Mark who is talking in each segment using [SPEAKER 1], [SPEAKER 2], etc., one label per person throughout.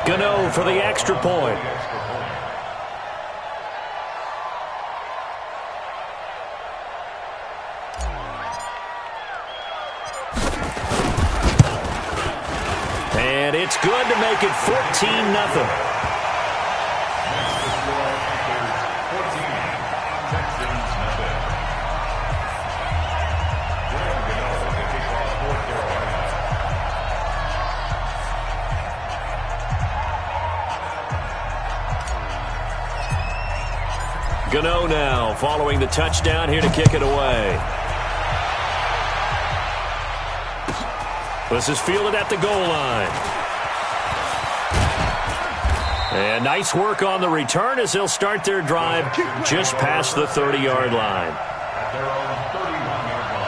[SPEAKER 1] Gano for the extra point. And it's good to make it 14-0. Gano now following the touchdown here to kick it away. This is fielded at the goal line. And nice work on the return as they'll start their drive just past the 30-yard line.
[SPEAKER 2] At their own 31-yard line.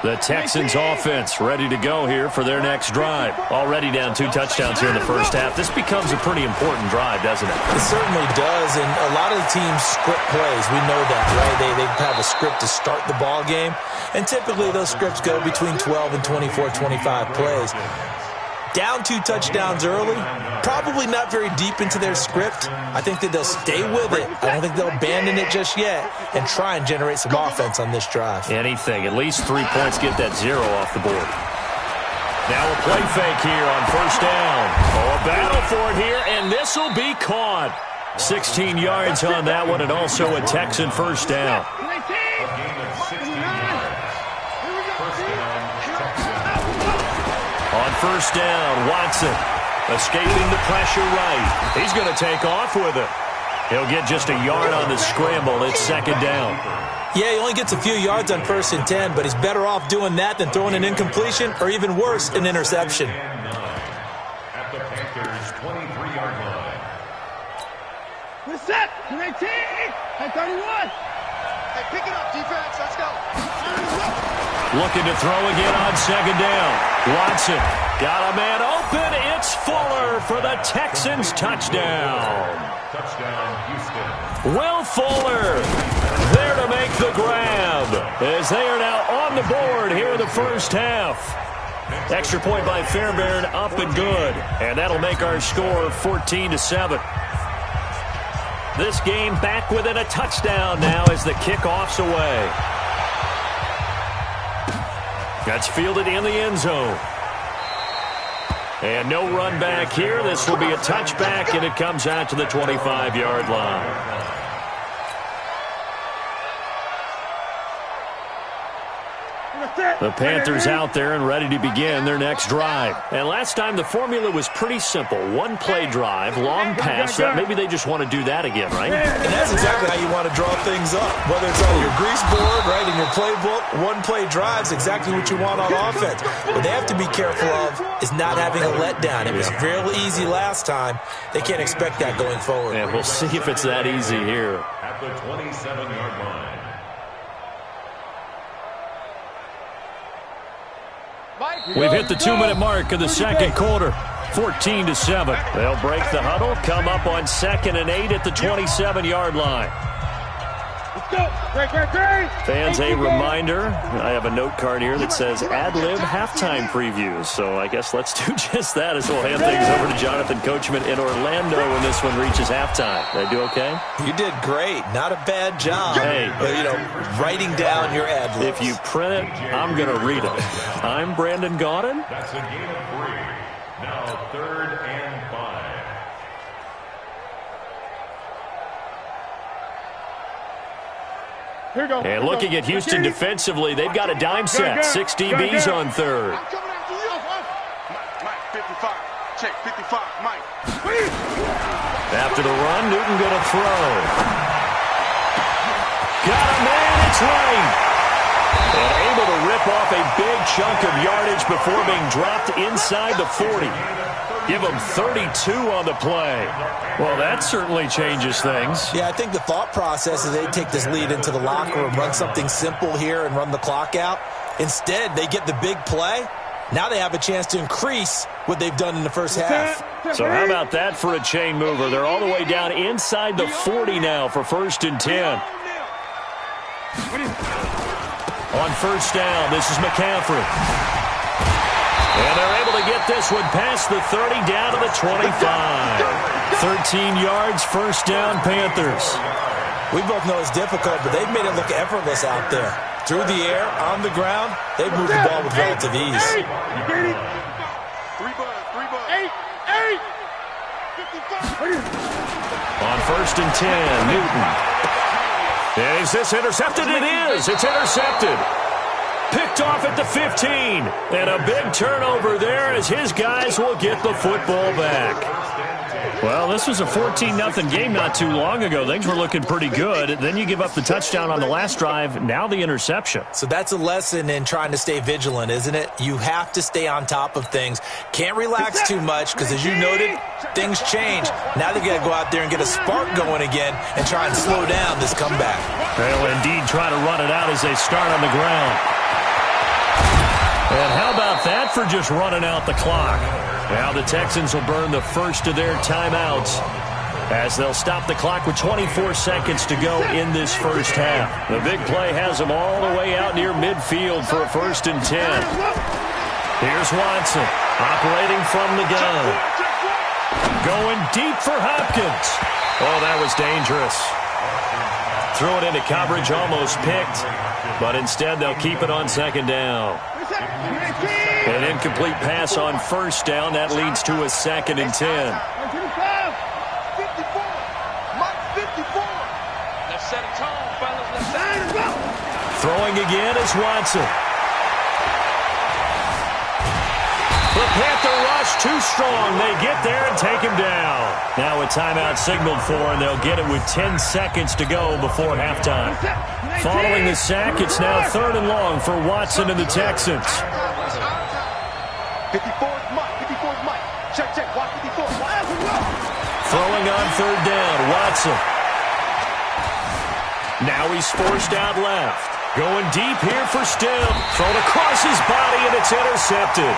[SPEAKER 1] The Texans offense ready to go here for their next drive. Already down 2 touchdowns here in the first half. This becomes a pretty important drive, doesn't it?
[SPEAKER 3] It certainly does, and a lot of the teams script plays. We know that, right? They have a script to start the ball game, and typically those scripts go between 12 and 24, 25 plays. Down 2 touchdowns early, probably not very deep into their script. I think that they'll stay with it. I don't think they'll abandon it just yet and try and generate some offense on this drive.
[SPEAKER 1] Anything. At least 3 points get that 0 off the board. Now a play fake here on first down. Oh, a battle for it here, and this will be caught. 16 yards on that one, and also a Texan first down. On first down, Watson escaping the pressure right. He's going to take off with it. He'll get just a yard on the scramble. It's second down.
[SPEAKER 3] Yeah, he only gets a few yards on 1st and 10, but he's better off doing that than throwing an incompletion or even worse, an interception.
[SPEAKER 2] At the Panthers' 23-yard line.
[SPEAKER 4] We're set. 19. At 31. Hey, pick it up, defense. Let's go.
[SPEAKER 1] Looking to throw again on second down. Watson got a man open. It's Fuller for the Texans touchdown.
[SPEAKER 2] Touchdown, Houston.
[SPEAKER 1] Will Fuller there to make the grab as they are now on the board here in the first half. Extra point by Fairbairn, up and good. And that'll make our score 14-7. This game back within a touchdown now as the kickoff's away. That's fielded in the end zone. And no run back here. This will be a touchback, and it comes out to the 25-yard line. The Panthers out there and ready to begin their next drive. And last time the formula was pretty simple. 1-play drive, long pass. Maybe they just want to do that again, right?
[SPEAKER 3] And that's exactly how you want to draw things up. Whether it's on your grease board, right, in your playbook, 1-play drive's exactly what you want on offense. What they have to be careful of is not having a letdown. It was real easy last time. They can't expect that going forward.
[SPEAKER 1] And we'll see if it's that easy here.
[SPEAKER 2] At the 27-yard line.
[SPEAKER 1] We've hit the 2-minute mark of the second quarter. 14-7. They'll break the huddle, come up on 2nd and 8 at the 27-yard line. Fans, a reminder, I have a note card here that says ad-lib halftime previews. So I guess let's do just that as we'll hand things over to Jonathan Coachman in Orlando when this one reaches halftime. Did I do okay?
[SPEAKER 3] You did great. Not a bad job.
[SPEAKER 1] Hey.
[SPEAKER 3] Writing down your ad-libs.
[SPEAKER 1] If you print it, I'm going to read it. I'm Brandon Gaudin.
[SPEAKER 2] That's a gain of 3. Now 3rd and 5.
[SPEAKER 1] And looking at Houston defensively, they've got a dime set. 6 DBs on 3rd.
[SPEAKER 4] Mike, 55. Check, 55. Mike.
[SPEAKER 1] After the run, Newton going to throw. Got a man, it's right. And able to rip off a big chunk of yardage before being dropped inside the 40. Give them 32 on the play. Well, that certainly changes things.
[SPEAKER 3] Yeah, I think the thought process is they take this lead into the locker room, run something simple here and run the clock out. Instead, they get the big play, Now they have a chance to increase what they've done in the first half.
[SPEAKER 1] So how about that for a chain mover? They're all the way down inside the 40 now for 1st and 10. On 1st down, this is McCaffrey. And they're able to get this one past the 30 down to the 25. 13 yards, 1st down, Panthers.
[SPEAKER 3] We both know it's difficult, but they've made it look effortless out there. Through the air, on the ground, they've moved the ball with relative ease.
[SPEAKER 4] 3 bucks. 55.
[SPEAKER 1] On 1st and 10, Newton. Is this intercepted? It is. It's intercepted. Picked off at the 15. And a big turnover there as his guys will get the football back. Well, this was a 14-0 game not too long ago. Things were looking pretty good. Then you give up the touchdown on the last drive. Now the interception.
[SPEAKER 3] So that's a lesson in trying to stay vigilant, isn't it? You have to stay on top of things. Can't relax too much because, as you noted, things change. Now they've got to go out there and get a spark going again and try and slow down this comeback.
[SPEAKER 1] They'll indeed try to run it out as they start on the ground. And how about that for just running out the clock? Now the Texans will burn the first of their timeouts as they'll stop the clock with 24 seconds to go in this first half. The big play has them all the way out near midfield for a 1st and 10. Here's Watson operating from the gun. Going deep for Hopkins. Oh, that was dangerous. Threw it into coverage, almost picked, but instead they'll keep it on 2nd down. An incomplete pass on 1st down. That leads to a 2nd and 10.
[SPEAKER 4] 54. Mike 54. Let's set a tone, fellas. Let's go.
[SPEAKER 1] Throwing again is Watson. The Panther rush too strong. They get there and take him down. Now a timeout signaled for, and they'll get it with 10 seconds to go before halftime. Following the sack, it's now 3rd and long for Watson and the Texans.
[SPEAKER 4] 54 is Mike. 54 is Mike. Check. Watch 54.
[SPEAKER 1] Throwing on 3rd down, Watson. Now he's forced out left. Going deep here for Still. Thrown across his body, and it's intercepted.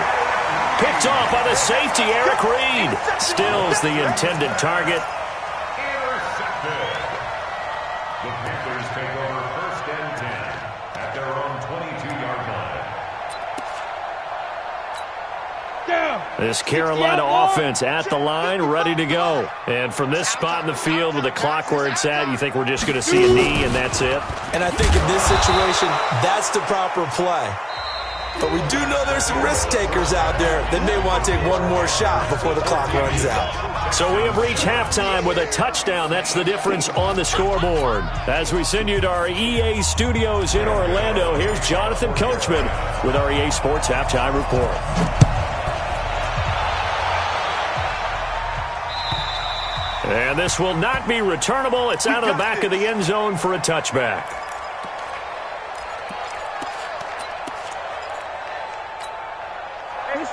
[SPEAKER 1] Picked off by the safety, Eric Reed. Still's the intended target.
[SPEAKER 2] Intercepted. The Panthers take over 1st and 10 at their own 22-yard line.
[SPEAKER 1] This Carolina offense at the line, ready to go. And from this spot in the field with the clock where it's at, you think we're just going to see a knee and that's it?
[SPEAKER 3] And I think in this situation, that's the proper play. But we do know there's some risk takers out there that may want to take one more shot before the clock runs out.
[SPEAKER 1] So we have reached halftime with a touchdown. That's the difference on the scoreboard. As we send you to our EA studios in Orlando, here's Jonathan Coachman with our EA Sports Halftime Report. And this will not be returnable. It's out of the back of the end zone for a touchback.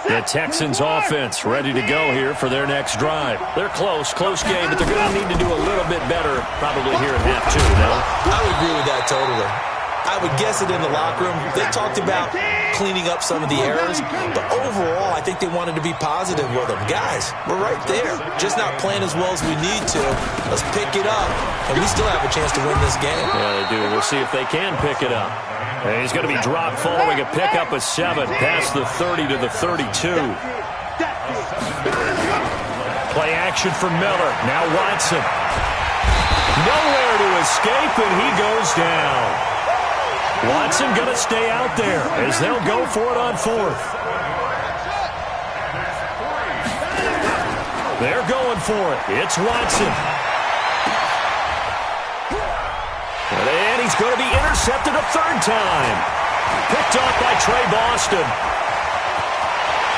[SPEAKER 1] The Texans offense ready to go here for their next drive. They're close game, but they're going to need to do a little bit better probably here in half 2, no?
[SPEAKER 3] I would agree with that totally. I would guess it in the locker room. They talked about cleaning up some of the errors, but overall, I think they wanted to be positive with them. Guys, we're right there. Just not playing as well as we need to. Let's pick it up, and we still have a chance to win this game.
[SPEAKER 1] Yeah, they do. We'll see if they can pick it up. And he's going to be dropped following a pickup of 7 past the 30 to the 32. Play action for Miller. Now Watson. Nowhere to escape, and he goes down. Watson going to stay out there as they'll go for it on 4th. They're going for it. It's Watson. And he's going to be intercepted a 3rd time. Picked off by Trey Boston.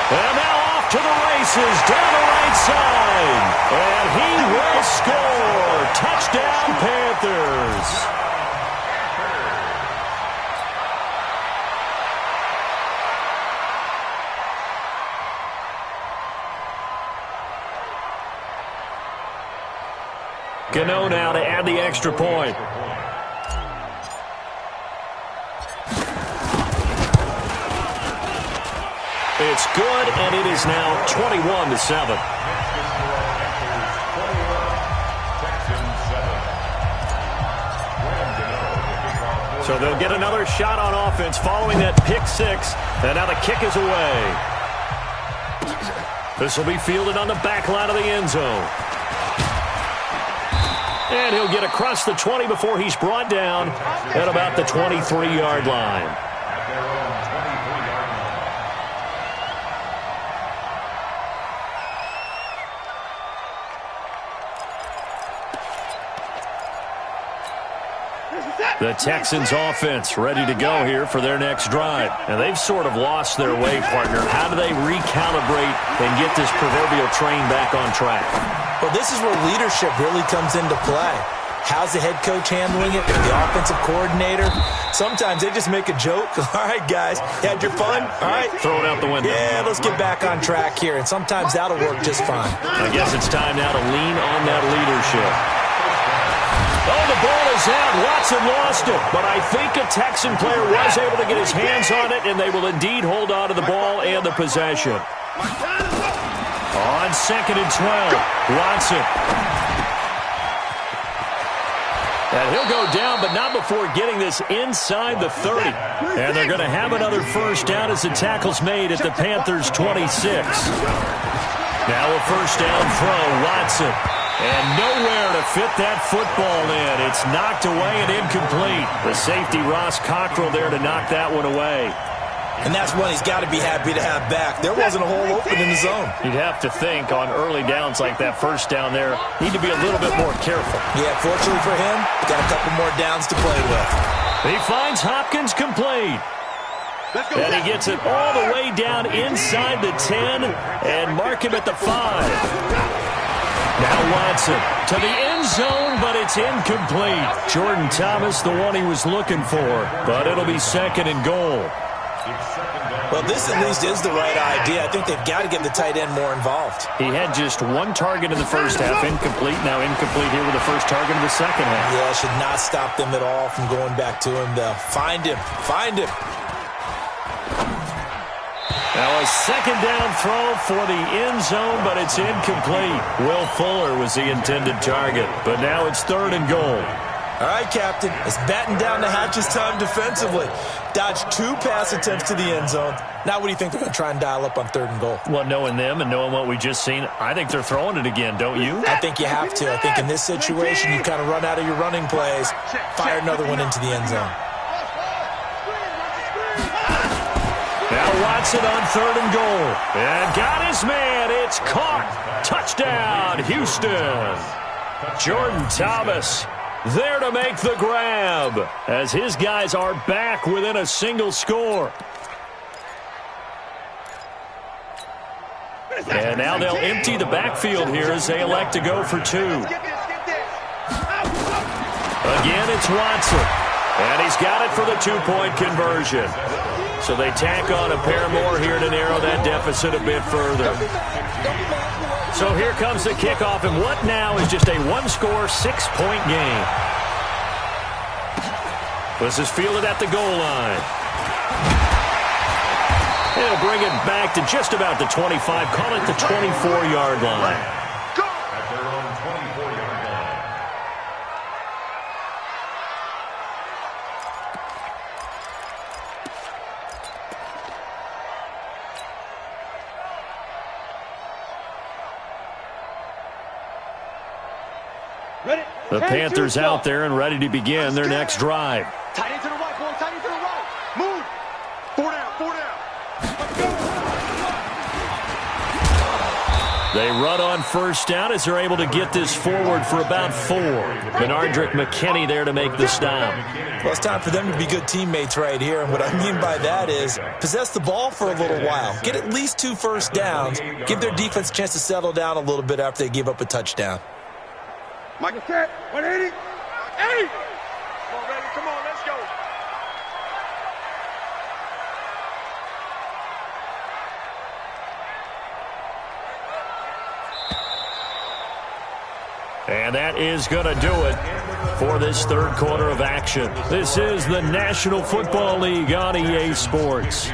[SPEAKER 1] And now off to the races down the right side. And he will score. Touchdown, Panthers. Gano now to add the extra point. It's It's good, and it is now 21-7. So they'll get another shot on offense following that pick six. And now the kick is away. This will be fielded on the back line of the end zone. And he'll get across the 20 before he's brought down at about the 23-yard line. The Texans offense ready to go here for their next drive. And they've sort of lost their way, partner. How do they recalibrate and get this proverbial train back on track?
[SPEAKER 3] Well, this is where leadership really comes into play. How's the head coach handling it? The offensive coordinator? Sometimes they just make a joke. All right, guys, you had your fun? All right.
[SPEAKER 1] Throw it out the window.
[SPEAKER 3] Yeah, let's get back on track here. And sometimes that'll work just fine.
[SPEAKER 1] I guess it's time now to lean on that leadership. Oh, the ball is out. Watson lost it. But I think a Texan player was able to get his hands on it, and they will indeed hold on to the ball and the possession. On 2nd and 12, Watson. And he'll go down, but not before getting this inside the 30. And they're going to have another first down as the tackle's made at the Panthers' 26. Now a first down throw, Watson. And nowhere to fit that football in. It's knocked away and incomplete. The safety, Ross Cockrell, there to knock that one away.
[SPEAKER 3] And that's one he's got to be happy to have back. There wasn't a hole open in the zone.
[SPEAKER 1] You'd have to think on early downs like that first down there, need to be a little bit more careful.
[SPEAKER 3] Yeah, fortunately for him, got a couple more downs to play with.
[SPEAKER 1] He finds Hopkins complete. And he gets it all the way down inside the 10 and mark him at the 5. Now Watson to the end zone, but it's incomplete. Jordan Thomas, the one he was looking for, but it'll be 2nd and goal.
[SPEAKER 3] Well, this at least is the right idea. I think they've got to get the tight end more involved.
[SPEAKER 1] He had just one target in the first half, incomplete. Now incomplete here with the first target in the second half.
[SPEAKER 3] Yeah, should not stop them at all from going back to him. Find him. Find him.
[SPEAKER 1] Now a second down throw for the end zone, but it's incomplete. Will Fuller was the intended target, but now it's 3rd and goal.
[SPEAKER 3] All right, Captain, it's batten down the hatches time defensively. Dodged 2 pass attempts to the end zone. Now what do you think they're going to try and dial up on 3rd and goal?
[SPEAKER 1] Well, knowing them and knowing what we just seen, I think they're throwing it again, don't you?
[SPEAKER 3] I think you have to. I think in this situation, you kind of run out of your running plays, fire another one into the end zone.
[SPEAKER 1] Now Watson on 3rd and goal. And got his man. It's caught. Touchdown, Houston. Jordan Thomas there to make the grab as his guys are back within a single score. And now they'll empty the backfield here as they elect to go for 2. Again, it's Watson. And he's got it for the 2-point conversion. So they tack on a pair more here to narrow that deficit a bit further. So here comes the kickoff, and what now is just a 1-score, 6-point game. This is fielded at the goal line. He'll bring it back to just about the 25, call it the 24-yard line.
[SPEAKER 2] At their own 24-yard line.
[SPEAKER 1] The Panthers out there and ready to begin their next drive.
[SPEAKER 4] Tight end to the right, boy. Tight end to the right. Move. 4 down, 4 down. Let's go.
[SPEAKER 1] They run on first down as they're able to get this forward for about 4. Benardrick McKinney there to make the stop.
[SPEAKER 3] Well, it's time for them to be good teammates right here. And what I mean by that is possess the ball for a little while. Get at least 2 first downs. Give their defense a chance to settle down a little bit after they give up a touchdown.
[SPEAKER 4] Michael set. 180. 80. Come on, baby. Come on, let's go.
[SPEAKER 1] And that is going to do it for this 3rd quarter of action. This is the National Football League on EA Sports.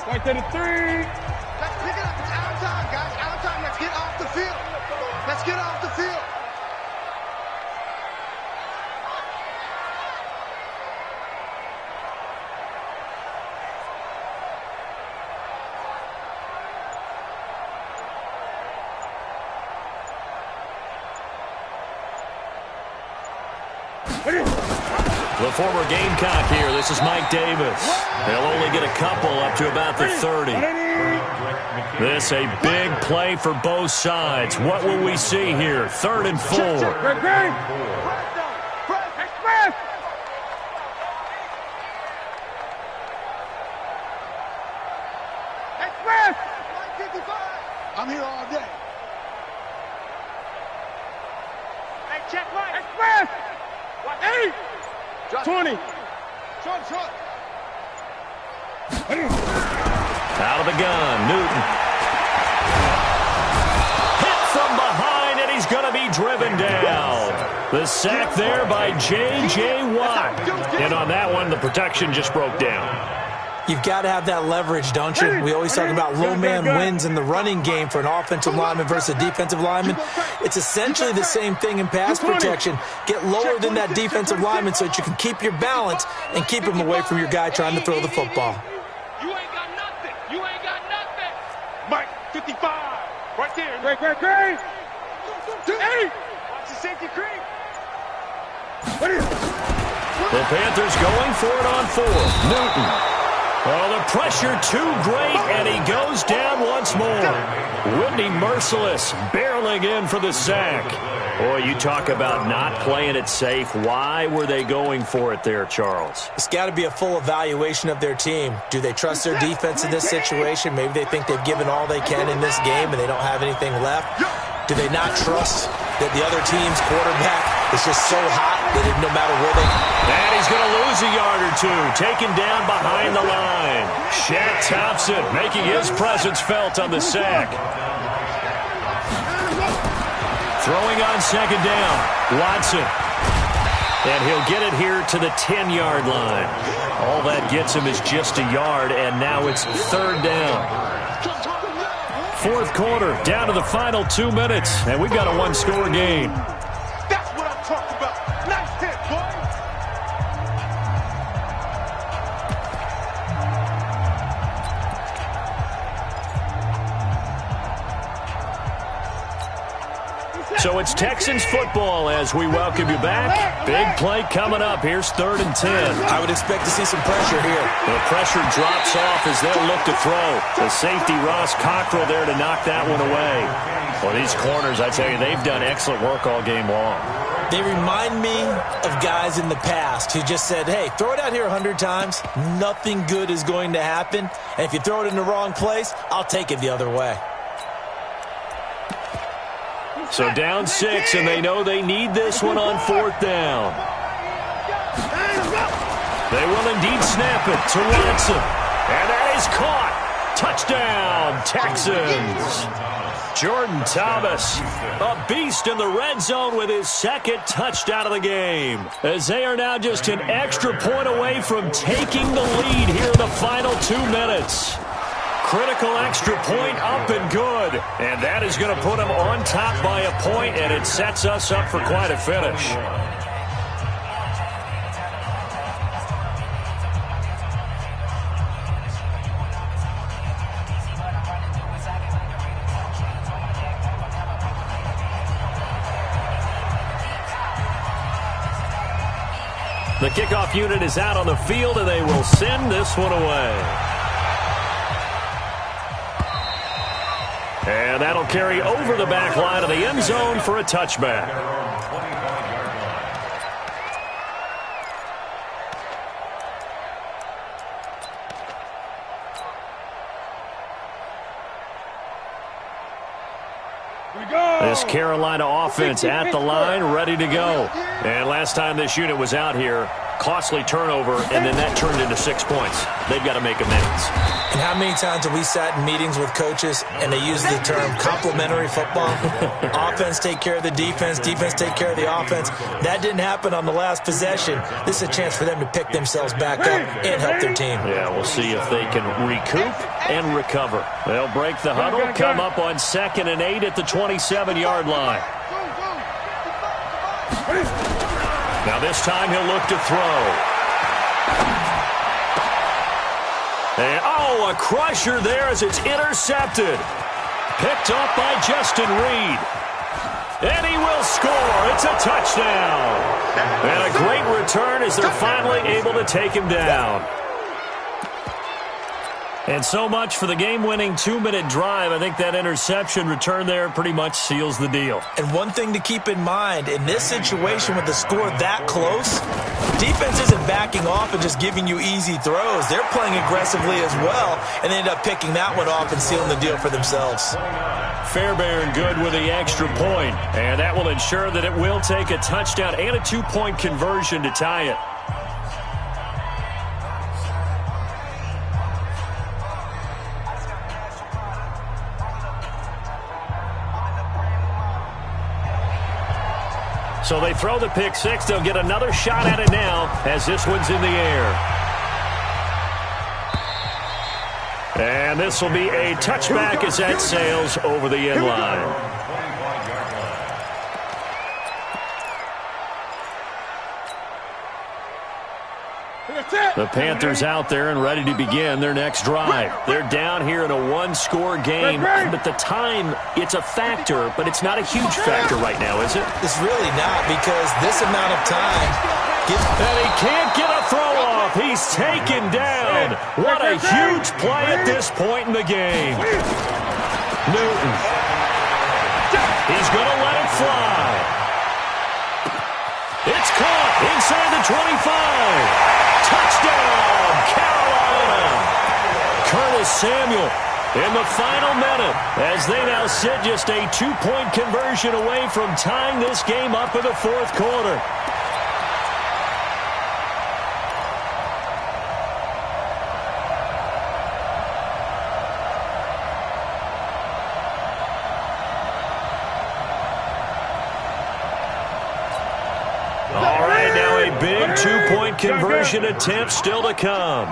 [SPEAKER 4] Right to the 3.
[SPEAKER 5] Let's pick it up. It's out of time, guys. Out of time. Let's get off the field. Let's get off the field.
[SPEAKER 1] The former Gamecock here. This is Mike Davis. They'll only get a couple up to about the 30. This a big play for both sides. What will we see here? 3rd and 4.
[SPEAKER 4] Express! Express!
[SPEAKER 5] 55. I'm here all day.
[SPEAKER 4] Hey, check right. Express! 8! 20.
[SPEAKER 5] Short.
[SPEAKER 1] Out of the gun, Newton. Hit from behind, and he's going to be driven down. The sack there by J.J. Watt. And on that one, the protection just broke down.
[SPEAKER 3] You've got to have that leverage, don't you? We always talk about low man wins in the running game for an offensive lineman versus a defensive lineman. It's essentially the same thing in pass protection. Get lower than that defensive lineman so that you can keep your balance and keep him away from your guy trying to throw the football.
[SPEAKER 4] You ain't got nothing. You ain't got nothing. Mike, 55. Right there. Great. 8. Watch the safety creep.
[SPEAKER 1] The Panthers going for it on 4th. Newton. Oh, the pressure too great, and he goes down once more. Whitney Merciless barreling in for the sack. Boy, you talk about not playing it safe. Why were they going for it there, Charles?
[SPEAKER 3] It's got to be a full evaluation of their team. Do they trust their defense in this situation? Maybe they think they've given all they can in this game and they don't have anything left. Do they not trust that the other team's quarterback is just so hot that no matter where they...
[SPEAKER 1] And he's going to lose a yard or two, taken down behind the line. Shaq Thompson making his presence felt on the sack. Throwing on 2nd down, Watson. And he'll get it here to the 10-yard line. All that gets him is just a yard, and now it's 3rd down. 4th quarter, down to the final 2 minutes, and we've got a one-score game.
[SPEAKER 4] That's what I'm talking about. Nice hit, boy.
[SPEAKER 1] So it's Texans football as we welcome you back. Big play coming up. Here's 3rd and 10.
[SPEAKER 3] I would expect to see some pressure here.
[SPEAKER 1] The pressure drops off as they'll look to throw. The safety, Ross Cockrell, there to knock that one away. Well, these corners, I tell you, they've done excellent work all game long.
[SPEAKER 3] They remind me of guys in the past who just said, hey, throw it out here 100 times. Nothing good is going to happen. And if you throw it in the wrong place, I'll take it the other way.
[SPEAKER 1] So down 6, and they know they need this one on 4th down. They will indeed snap it to Watson. And that is caught. Touchdown, Texans. Jordan Thomas, a beast in the red zone with his 2nd touchdown of the game. As they are now just an extra point away from taking the lead here in the final 2 minutes. Critical extra point up and good. And that is going to put them on top by a point, and it sets us up for quite a finish. The kickoff unit is out on the field, and they will send this one away. And that'll carry over the back line of the end zone for a touchback. This Carolina offense at the line, ready to go. And last time this unit was out here, Costly turnover, and then that turned into 6 points. They've got to make amends.
[SPEAKER 3] And how many times have we sat in meetings with coaches and they use the term complementary football? Offense take care of the defense, defense take care of the offense. That didn't happen on the last possession. This is a chance for them to pick themselves back up and help their team.
[SPEAKER 1] Yeah, we'll see if they can recoup and recover. They'll break the huddle, come up on 2nd and 8 at the 27-yard line. Now this time he'll look to throw. And, oh, a crusher there as it's intercepted. Picked up by Justin Reed. And he will score. It's a touchdown. And a great return as they're finally able to take him down. And so much for the game-winning 2-minute drive. I think that interception return there pretty much seals the deal.
[SPEAKER 3] And one thing to keep in mind, in this situation with the score that close, defense isn't backing off and just giving you easy throws. They're playing aggressively as well, and they end up picking that one off and sealing the deal for themselves.
[SPEAKER 1] Fairbairn good with the extra point, and that will ensure that it will take a touchdown and a 2-point conversion to tie it. So they throw the pick six. They'll get another shot at it now as this one's in the air. And this will be a touchback as that sails over the end line. The Panthers out there and ready to begin their next drive. They're down here in a one-score game, but the time, it's a factor, but it's not a huge factor right now, is it?
[SPEAKER 3] It's really not, because this amount of time gives...
[SPEAKER 1] And he can't get a throw off. He's taken down. What a huge play at this point in the game. Newton. He's going to let it fly. It's caught inside the 25. Touchdown, Carolina! Curtis Samuel in the final minute as they now sit just a 2-point conversion away from tying this game up in the fourth quarter. Big 2-point conversion attempt still to come.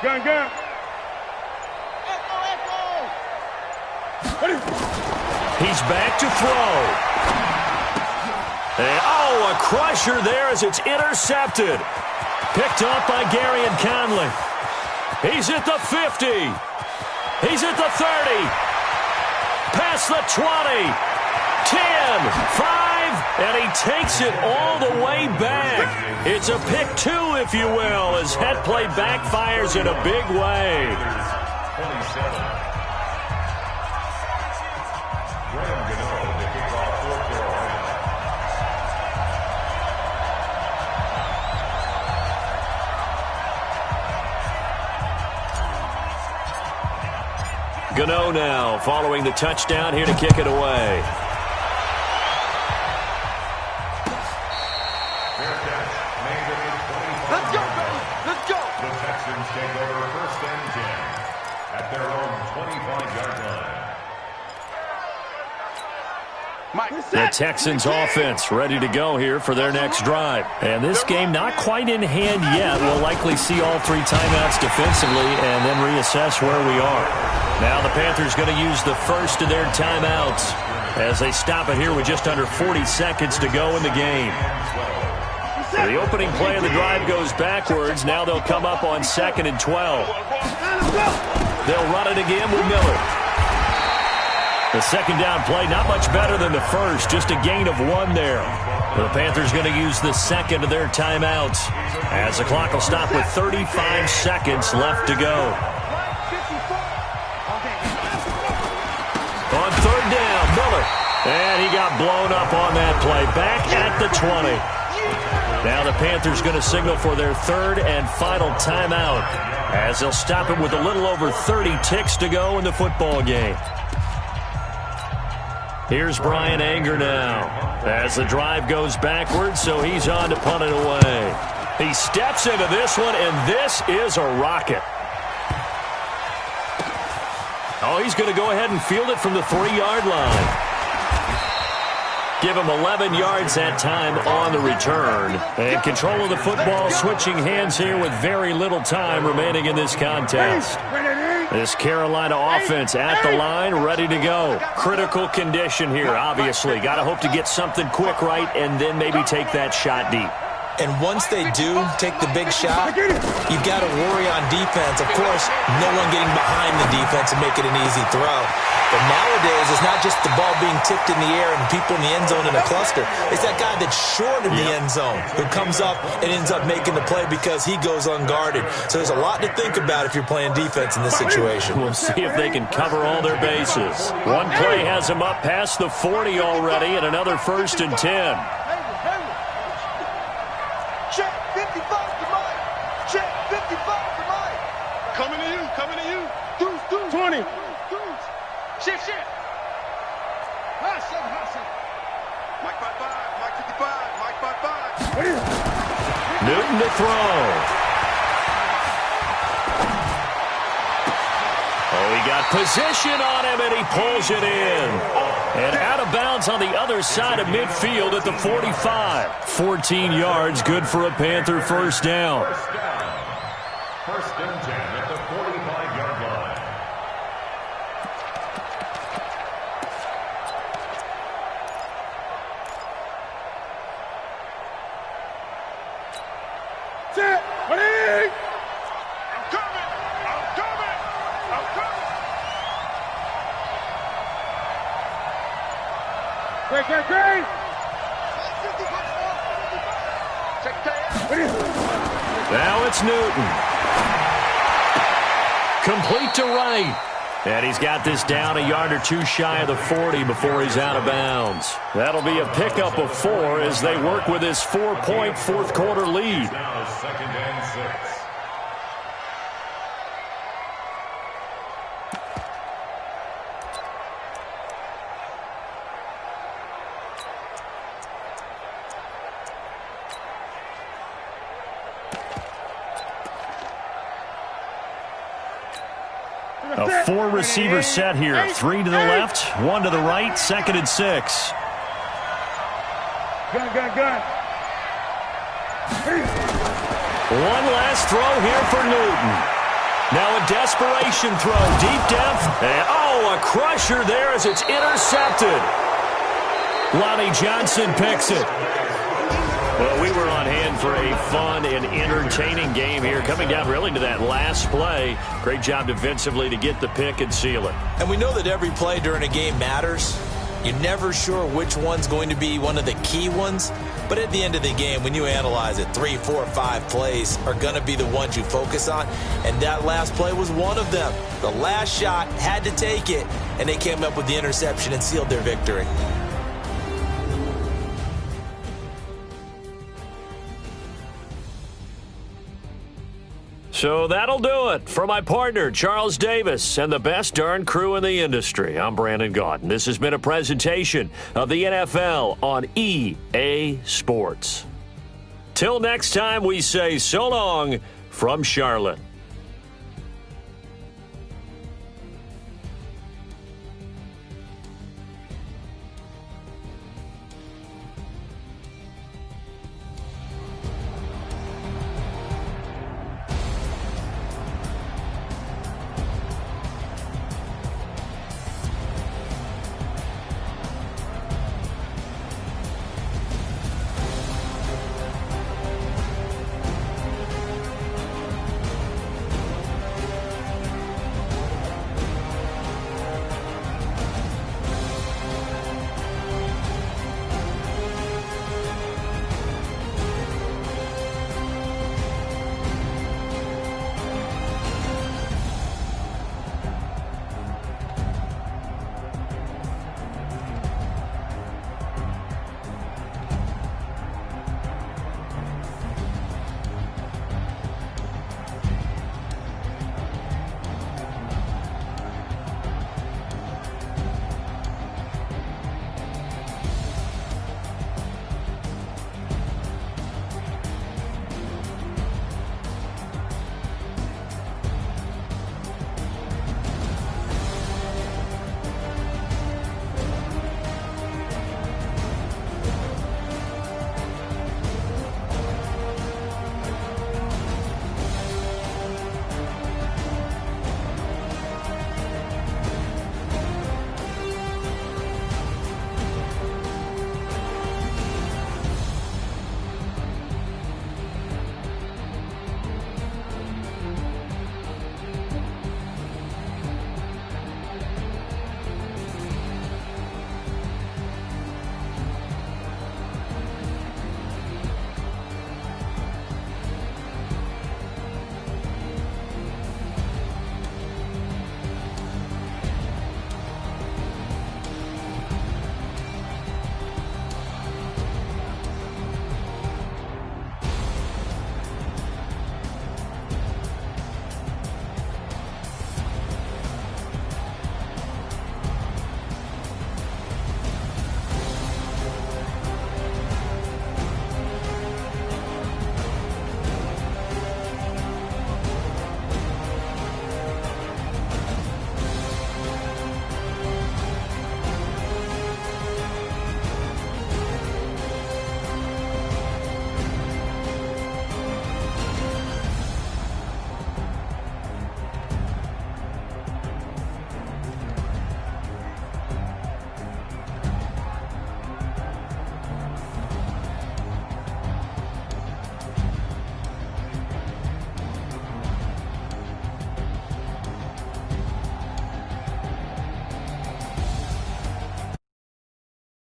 [SPEAKER 4] Gun.
[SPEAKER 1] He's back to throw. And, oh, a crusher there as it's intercepted. Picked up by Gary and Conley. He's at the 50. He's at the 30. Past the 20. 10, 5, and he takes it all the way back. It's a pick two, if you will, as that play backfires in a big way.
[SPEAKER 2] 27.
[SPEAKER 1] Gano now following the touchdown here to kick it away.
[SPEAKER 5] Let's go.
[SPEAKER 2] The Texans take over 1st and 10 at their own 25-yard line.
[SPEAKER 1] The Texans offense ready to go here for their next drive. And this game not quite in hand yet. We'll likely see all 3 timeouts defensively and then reassess where we are. Now the Panthers going to use the first of their timeouts as they stop it here with just under 40 seconds to go in the game. The opening play of the drive goes backwards. Now they'll come up on 2nd and 12. They'll run it again with Miller. The second down play, not much better than the first, just a gain of 1 there. The Panthers going to use the second of their timeouts as the clock will stop with 35 seconds left to go. On 3rd down, Miller. And he got blown up on that play. Back at the 20. Now the Panthers going to signal for their 3rd and final timeout as they'll stop it with a little over 30 ticks to go in the football game. Here's Brian Anger now. As the drive goes backwards, so he's on to punt it away. He steps into this one, and this is a rocket. Oh, he's going to go ahead and field it from the 3-yard line. Give him 11 yards that time on the return. And control of the football switching hands here with very little time remaining in this contest. This Carolina offense at the line, ready to go. Critical condition here, obviously. Got to hope to get something quick right and then maybe take that shot deep.
[SPEAKER 3] And once they do take the big shot, you've got to worry on defense. Of course, no one getting behind the defense and make it an easy throw. But nowadays, it's not just the ball being tipped in the air and people in the end zone in a cluster. It's that guy that's short in the end zone who comes up and ends up making the play because he goes unguarded. So there's a lot to think about if you're playing defense in this situation.
[SPEAKER 1] We'll see if they can cover all their bases. One play has them up past the 40 already, and another 1st and 10.
[SPEAKER 5] Check 55 to Mike. Check 55 to Mike.
[SPEAKER 4] Coming to you, coming to you. Deuce. 20. Deuce. Shit. Hustle.
[SPEAKER 5] Mike 55, Mike 55, Mike 55.
[SPEAKER 1] Newton to throw. Oh, he got position on him, and he pulls it in. And out of bounds on the other side of midfield at the 45. 14 yards, good for a Panther first down.
[SPEAKER 2] First and 10 at the 45-yard line.
[SPEAKER 4] Set. Ready.
[SPEAKER 5] I'm coming.
[SPEAKER 4] Great.
[SPEAKER 5] Check that.
[SPEAKER 1] Now it's Newton. Complete to right. And he's got this down a yard or two shy of the 40 before he's out of bounds. That'll be a pickup of 4 as they work with his 4-point fourth-quarter lead.
[SPEAKER 2] Now 2nd and 6.
[SPEAKER 1] A 4-receiver set here. 3 to the left, 1 to the right, 2nd and 6.
[SPEAKER 4] Gun.
[SPEAKER 1] One last throw here for Newton. Now a desperation throw, deep depth. And, a crusher there as it's intercepted. Lonnie Johnson picks it. Well, we were on hand for a fun and entertaining game here, coming down really to that last play. Great job defensively to get the pick and seal it.
[SPEAKER 3] And we know that every play during a game matters. You're never sure which one's going to be one of the key ones. But at the end of the game, when you analyze it, 3, 4, 5 plays are going to be the ones you focus on. And that last play was one of them. The last shot had to take it, and they came up with the interception and sealed their victory.
[SPEAKER 1] So that'll do it. For my partner, Charles Davis, and the best darn crew in the industry, I'm Brandon Gaudin. This has been a presentation of the NFL on EA Sports. Till next time, we say so long from Charlotte.